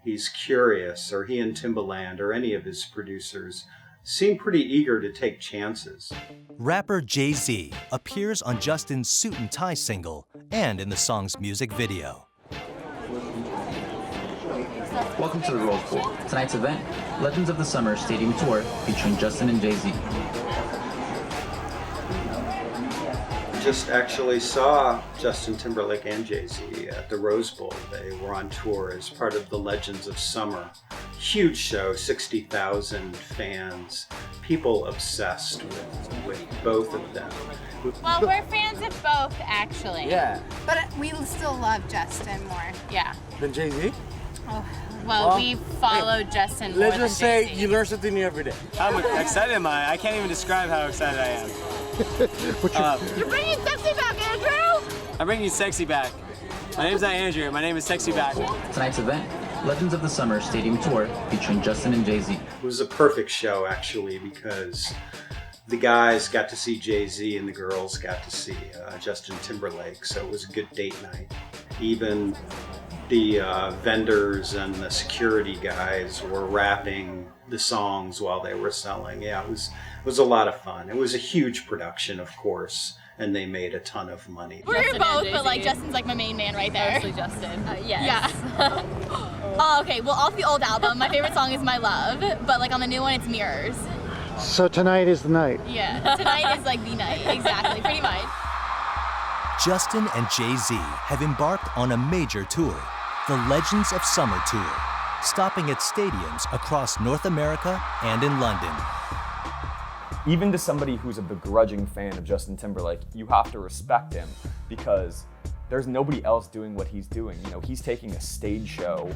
he's curious, or he and Timbaland or any of his producers seem pretty eager to take chances. Rapper Jay-Z appears on Justin's Suit and Tie single and in the song's music video. Welcome to the Rose Bowl. Tonight's event, Legends of the Summer Stadium Tour featuring Justin and Jay-Z. Just actually saw Justin Timberlake and Jay-Z at the Rose Bowl. They were on tour as part of the Legends of Summer. Huge show, 60,000 fans, people obsessed with both of them. Well, we're fans of both, actually. Yeah. But we still love Justin more. Yeah. Than Jay-Z? Oh, well, we follow Justin more Let's than just say Jay-Z. you learn something new every day. How excited am I? I can't even describe how excited I am. You're bringing sexy back, Andrew! I'm bringing sexy back. My name's not Andrew. My name is Sexy Back. Tonight's event, Legends of the Summer Stadium Tour featuring Justin and Jay-Z. It was a perfect show, actually, because the guys got to see Jay-Z and the girls got to see Justin Timberlake, so it was a good date night. Even the vendors and the security guys were rapping the songs while they were selling. Yeah, it was a lot of fun. It was a huge production, of course, and they made a ton of money. We're here both, but like Justin's like my main man right there. Mostly Justin. Yes. Yeah. Oh, okay. Well, off the old album, my favorite song is My Love, but like on the new one, it's Mirrors. So tonight is the night. Yeah, tonight is like the night. Exactly, pretty much. Justin and Jay-Z have embarked on a major tour, the Legends of Summer Tour, stopping at stadiums across North America and in London. Even to somebody who's a begrudging fan of Justin Timberlake, you have to respect him because there's nobody else doing what he's doing. You know, he's taking a stage show,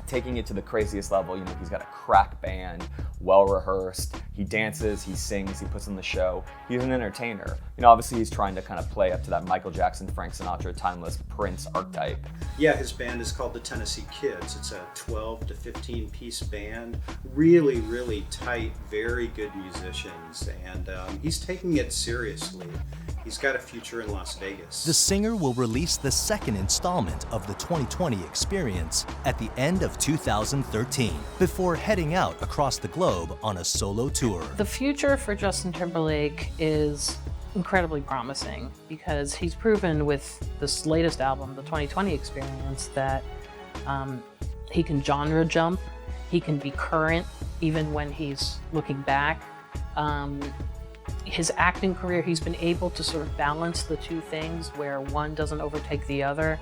taking it to the craziest level. You know, he's got a crack band, well rehearsed. He dances, he sings, he puts on the show. He's an entertainer. You know, obviously he's trying to kind of play up to that Michael Jackson, Frank Sinatra, timeless Prince archetype. Yeah, his band is called the Tennessee Kids. It's a 12 to 15 piece band. Really, really tight, very good musicians, and he's taking it seriously. He's got a future in Las Vegas. The singer will release the second installment of the 2020 experience at the end of 2013, before heading out across the globe on a solo tour. The future for Justin Timberlake is incredibly promising because he's proven with this latest album, the 2020 experience, that he can genre jump, he can be current even when he's looking back. His acting career, he's been able to sort of balance the two things where one doesn't overtake the other.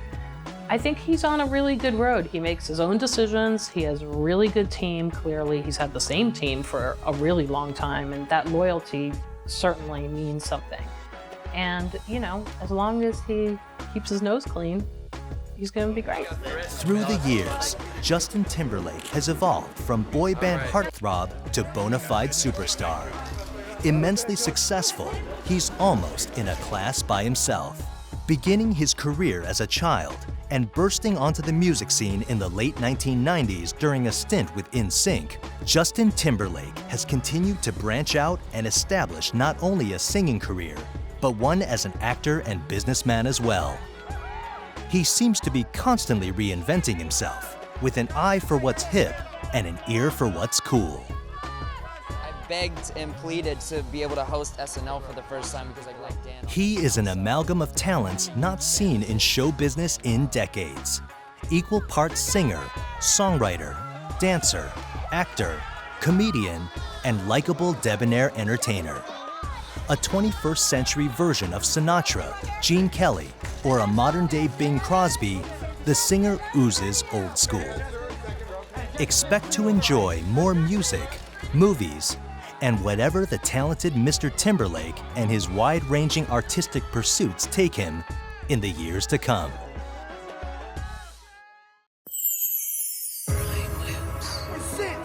I think he's on a really good road. He makes his own decisions. He has a really good team, clearly. He's had the same team for a really long time, and that loyalty certainly means something. And, you know, as long as he keeps his nose clean, he's gonna be great. Through the years, Justin Timberlake has evolved from boy band heartthrob to bona fide superstar. Immensely successful, he's almost in a class by himself. Beginning his career as a child and bursting onto the music scene in the late 1990s during a stint with NSYNC, Justin Timberlake has continued to branch out and establish not only a singing career, but one as an actor and businessman as well. He seems to be constantly reinventing himself, with an eye for what's hip and an ear for what's cool. Begged and pleaded to be able to host SNL for the first time because I like Dan. He is an amalgam of talents not seen in show business in decades. Equal parts singer, songwriter, dancer, actor, comedian, and likable debonair entertainer. A 21st century version of Sinatra, Gene Kelly, or a modern-day Bing Crosby, the singer oozes old school. Expect to enjoy more music, movies, and whatever the talented Mr. Timberlake and his wide-ranging artistic pursuits take him in the years to come. That's it.